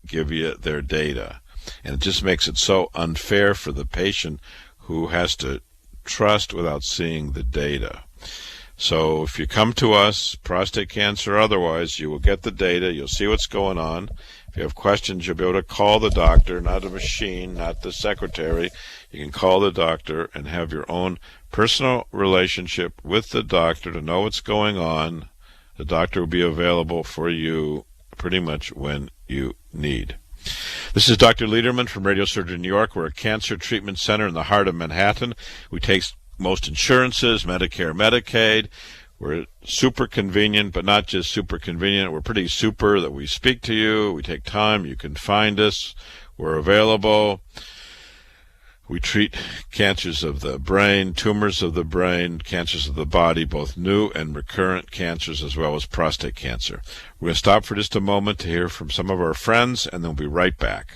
give you their data. And it just makes it so unfair for the patient who has to trust without seeing the data. So if you come to us, prostate cancer or otherwise, you will get the data, you'll see what's going on. If you have questions, you'll be able to call the doctor, not a machine, not the secretary. You can call the doctor and have your own personal relationship with the doctor to know what's going on. The doctor will be available for you pretty much when you need. This is Dr. Lederman from Radiosurgery New York. We're a cancer treatment center in the heart of Manhattan. We take most insurances, Medicare, Medicaid. We're super convenient, but not just super convenient. We're pretty super that we speak to you. We take time. You can find us. We're available. We treat cancers of the brain, tumors of the brain, cancers of the body, both new and recurrent cancers, as well as prostate cancer. We're going to stop for just a moment to hear from some of our friends, and then we'll be right back.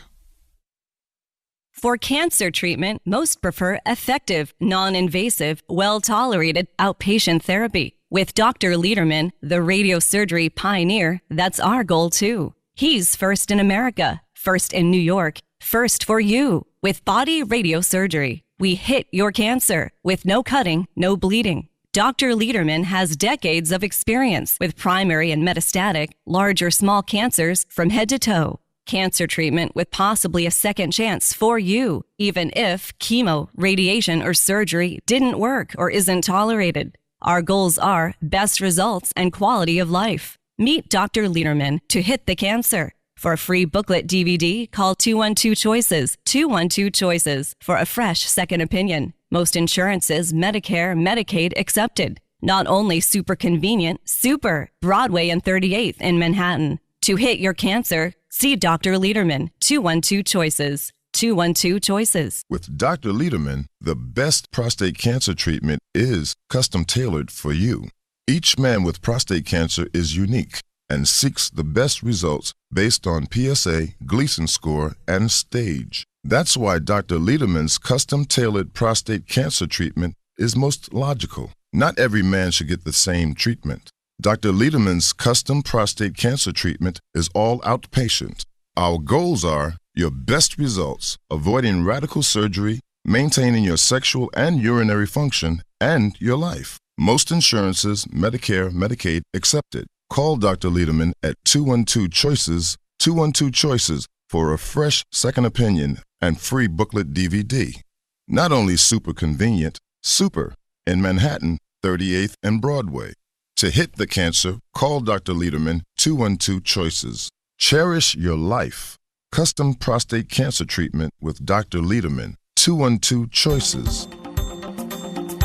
For cancer treatment, most prefer effective, non-invasive, well-tolerated outpatient therapy. With Dr. Lederman, the radiosurgery pioneer, that's our goal too. He's first in America, first in New York, first for you. With Body Radiosurgery, we hit your cancer with no cutting, no bleeding. Dr. Lederman has decades of experience with primary and metastatic, large or small cancers from head to toe. Cancer treatment with possibly a second chance for you, even if chemo, radiation, or surgery didn't work or isn't tolerated. Our goals are best results and quality of life. Meet Dr. Lederman to hit the cancer. For a free booklet DVD, call 212-CHOICES, 212-CHOICES, for a fresh second opinion. Most insurances, Medicare, Medicaid accepted. Not only super convenient, super. Broadway and 38th in Manhattan. To hit your cancer, see Dr. Lederman, 212-CHOICES, 212-CHOICES. With Dr. Lederman, the best prostate cancer treatment is custom tailored for you. Each man with prostate cancer is unique and seeks the best results based on PSA, Gleason score, and stage. That's why Dr. Lederman's custom-tailored prostate cancer treatment is most logical. Not every man should get the same treatment. Dr. Lederman's custom prostate cancer treatment is all outpatient. Our goals are your best results, avoiding radical surgery, maintaining your sexual and urinary function, and your life. Most insurances, Medicare, Medicaid, accepted. Call Dr. Lederman at 212-CHOICES, 212-CHOICES for a fresh second opinion and free booklet DVD. Not only super convenient, super in Manhattan, 38th and Broadway. To hit the cancer, call Dr. Lederman, 212-CHOICES. Cherish your life. Custom prostate cancer treatment with Dr. Lederman, 212-CHOICES.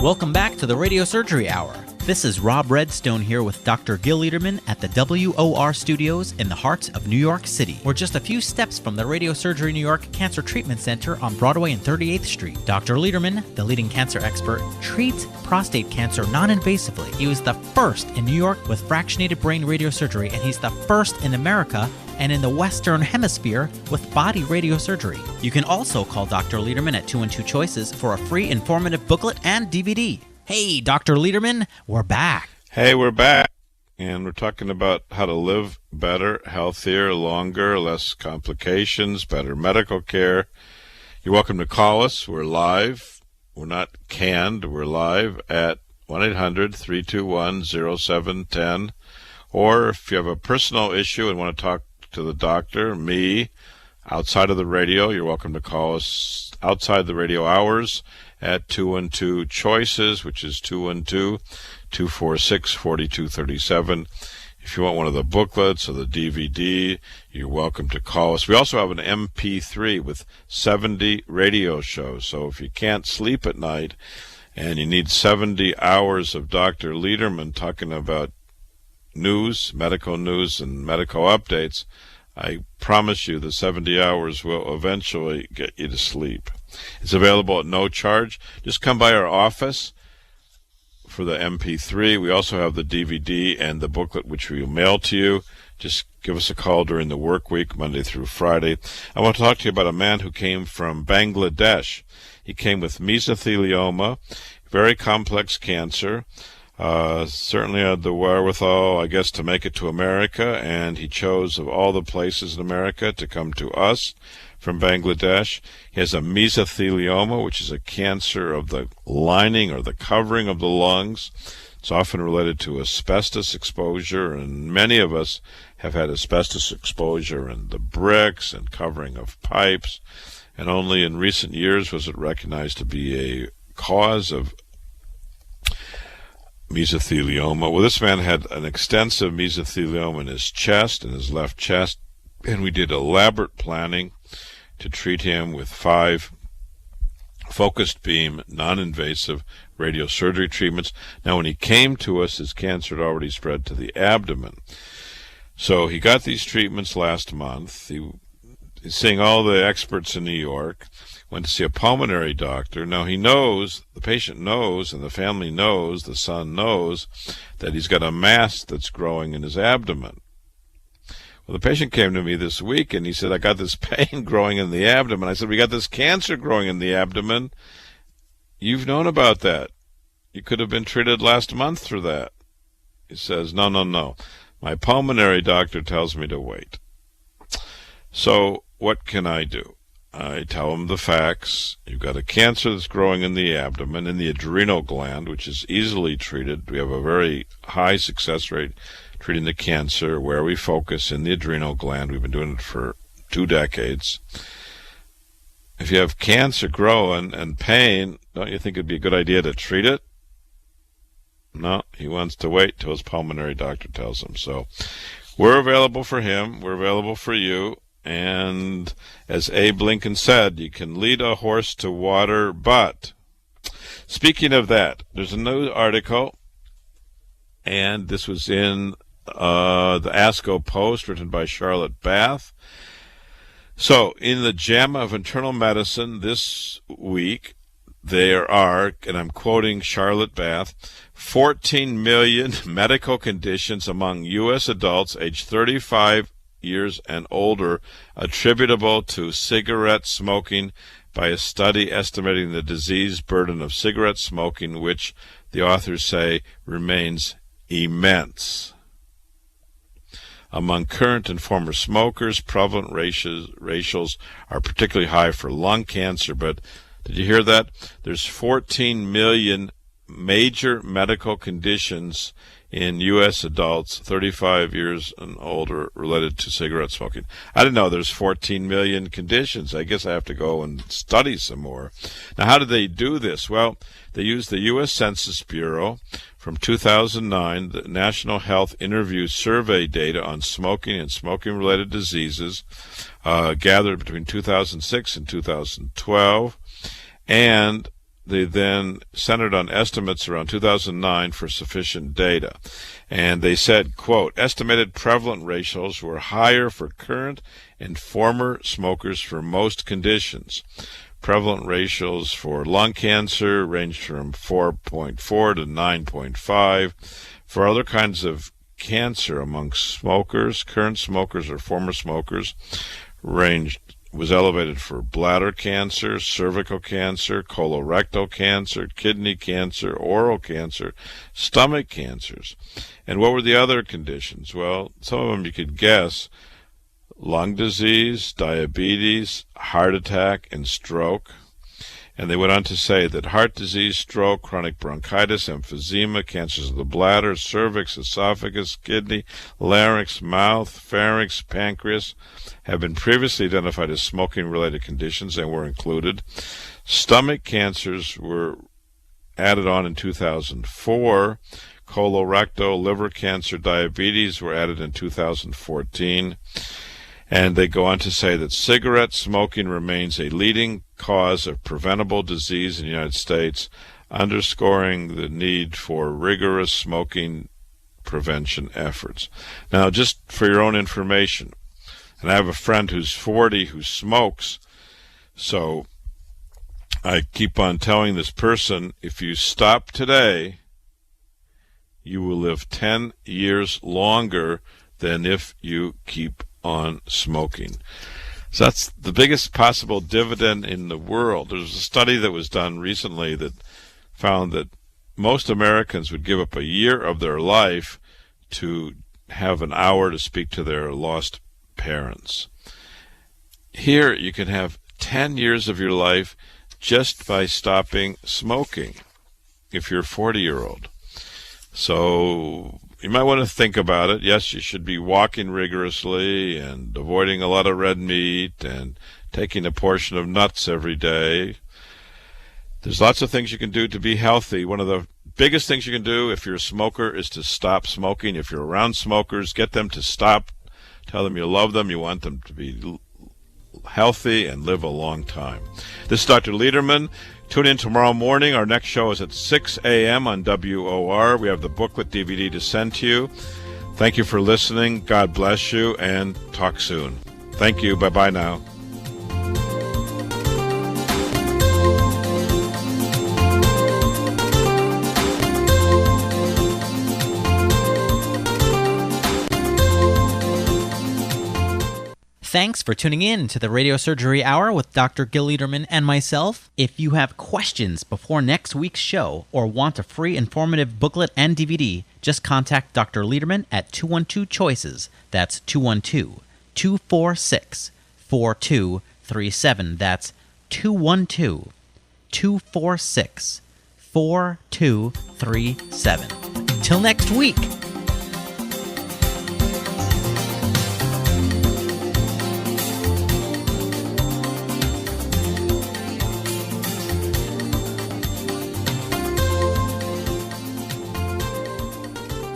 Welcome back to the Radiosurgery Hour. This is Rob Redstone here with Dr. Gil Lederman at the WOR Studios in the heart of New York City. We're just a few steps from the Radiosurgery New York Cancer Treatment Center on Broadway and 38th Street. Dr. Lederman, the leading cancer expert, treats prostate cancer non-invasively. He was the first in New York with fractionated brain radiosurgery, and he's the first in America and in the Western Hemisphere with body radiosurgery. You can also call Dr. Lederman at 212-CHOICES for a free informative booklet and DVD. Hey, Dr. Lederman, we're back. Hey, we're back. And we're talking about how to live better, healthier, longer, less complications, better medical care. You're welcome to call us. We're live. We're not canned. We're live at 1-800-321-0710. Or if you have a personal issue and want to talk to the doctor, me, outside of the radio, you're welcome to call us outside the radio hours at 212-CHOICES, which is 212-246-4237. If you want one of the booklets or the DVD, you're welcome to call us. We also have an MP3 with 70 radio shows. So if you can't sleep at night and you need 70 hours of Dr. Lederman talking about news, medical news, and medical updates, I promise you the 70 hours will eventually get you to sleep. It's available at no charge. Just come by our office for the MP3. We also have the DVD and the booklet, which we will mail to you. Just give us a call during the work week, Monday through Friday. I want to talk to you about a man who came from Bangladesh. He came with mesothelioma, very complex cancer. Certainly had the wherewithal, I guess, to make it to America, and he chose of all the places in America to come to us from Bangladesh. He has a mesothelioma, which is a cancer of the lining or the covering of the lungs. It's often related to asbestos exposure, and many of us have had asbestos exposure in the bricks and covering of pipes, and only in recent years was it recognized to be a cause of mesothelioma. Well, this man had an extensive mesothelioma in his chest, in his left chest, and we did elaborate planning to treat him with 5 focused beam, non-invasive radiosurgery treatments. Now, when he came to us, his cancer had already spread to the abdomen. So he got these treatments last month. He's seeing all the experts in New York. Went to see a pulmonary doctor. Now he knows, the patient knows, and the family knows, the son knows, that he's got a mass that's growing in his abdomen. Well, the patient came to me this week, and he said, I got this pain growing in the abdomen. I said, we got this cancer growing in the abdomen. You've known about that. You could have been treated last month for that. He says, no. My pulmonary doctor tells me to wait. So what can I do? I tell him the facts. You've got a cancer that's growing in the abdomen, in the adrenal gland, which is easily treated. We have a very high success rate treating the cancer where we focus in the adrenal gland. We've been doing it for 2 decades. If you have cancer growing and pain, don't you think it'd be a good idea to treat it? No, he wants to wait till his pulmonary doctor tells him. So we're available for him. We're available for you. And as Abe Lincoln said, you can lead a horse to water, but speaking of that, there's a new article, and this was in the ASCO Post, written by Charlotte Bath. So in the JAMA of Internal Medicine this week, there are, and I'm quoting Charlotte Bath, 14 million medical conditions among U.S. adults aged 35 years and older attributable to cigarette smoking by a study estimating the disease burden of cigarette smoking, which the authors say remains immense. Among current and former smokers, prevalent ratios are particularly high for lung cancer, but did you hear that? There's 14 million major medical conditions in U.S. adults 35 years and older related to cigarette smoking. I didn't know there's 14 million conditions. I guess I have to go and study some more. Now, how did they do this? Well, they used the U.S. Census Bureau from 2009, the National Health Interview Survey data on smoking and smoking-related diseases gathered between 2006 and 2012, and they then centered on estimates around 2009 for sufficient data. And they said, quote, estimated prevalent ratios were higher for current and former smokers for most conditions. Prevalent ratios for lung cancer ranged from 4.4 to 9.5. For other kinds of cancer among smokers, current smokers or former smokers, was elevated for bladder cancer, cervical cancer, colorectal cancer, kidney cancer, oral cancer, stomach cancers. And what were the other conditions? Well, some of them you could guess: lung disease, diabetes, heart attack, and stroke. And they went on to say that heart disease, stroke, chronic bronchitis, emphysema, cancers of the bladder, cervix, esophagus, kidney, larynx, mouth, pharynx, pancreas have been previously identified as smoking-related conditions and were included. Stomach cancers were added on in 2004. Colorectal, liver cancer, diabetes were added in 2014. And they go on to say that cigarette smoking remains a leading cause of preventable disease in the United States, underscoring the need for rigorous smoking prevention efforts. Now, just for your own information, and I have a friend who's 40 who smokes, so I keep on telling this person, if you stop today, you will live 10 years longer than if you keep on smoking. So that's the biggest possible dividend in the world. There's a study that was done recently that found that most Americans would give up a year of their life to have an hour to speak to their lost parents. Here you can have 10 years of your life just by stopping smoking if you're a 40-year-old. So you might want to think about it. Yes, you should be walking rigorously and avoiding a lot of red meat and taking a portion of nuts every day. There's lots of things you can do to be healthy. One of the biggest things you can do if you're a smoker is to stop smoking. If you're around smokers, get them to stop. Tell them you love them. You want them to be healthy and live a long time. This is Dr. Lederman. Tune in tomorrow morning. Our next show is at 6 a.m. on WOR. We have the booklet DVD to send to you. Thank you for listening. God bless you, and talk soon. Thank you. Bye-bye now. Thanks for tuning in to the Radiosurgery Hour with Dr. Gil Lederman and myself. If you have questions before next week's show or want a free informative booklet and DVD, just contact Dr. Lederman at 212-CHOICES. That's 212-246-4237. That's 212-246-4237. Till next week.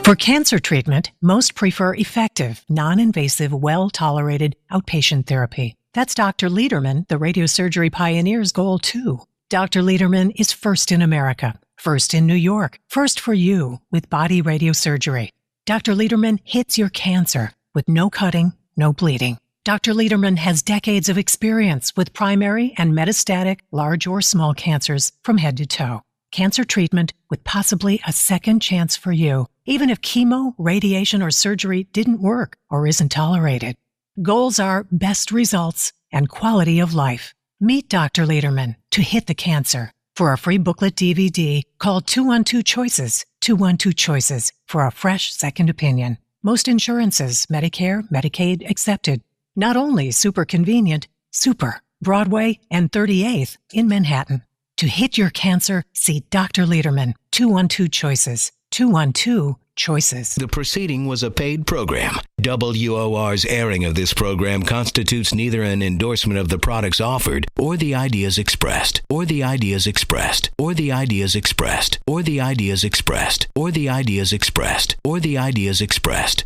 For cancer treatment, most prefer effective, non-invasive, well-tolerated outpatient therapy. That's Dr. Lederman, the radiosurgery pioneer's goal, too. Dr. Lederman is first in America, first in New York, first for you with body radiosurgery. Dr. Lederman hits your cancer with no cutting, no bleeding. Dr. Lederman has decades of experience with primary and metastatic large or small cancers from head to toe. Cancer treatment with possibly a second chance for you, even if chemo, radiation, or surgery didn't work or isn't tolerated. Goals are best results and quality of life. Meet Dr. Lederman to hit the cancer. For a free booklet DVD, call 212-CHOICES, 212-CHOICES for a fresh second opinion. Most insurances, Medicare, Medicaid accepted. Not only super convenient, super. Broadway and 38th in Manhattan. To hit your cancer, see Dr. Lederman, 212-CHOICES, 212-CHOICES. The proceeding was a paid program. WOR's airing of this program constitutes neither an endorsement of the products offered or the ideas expressed, or the ideas expressed, or the ideas expressed, or the ideas expressed, or the ideas expressed, or the ideas expressed.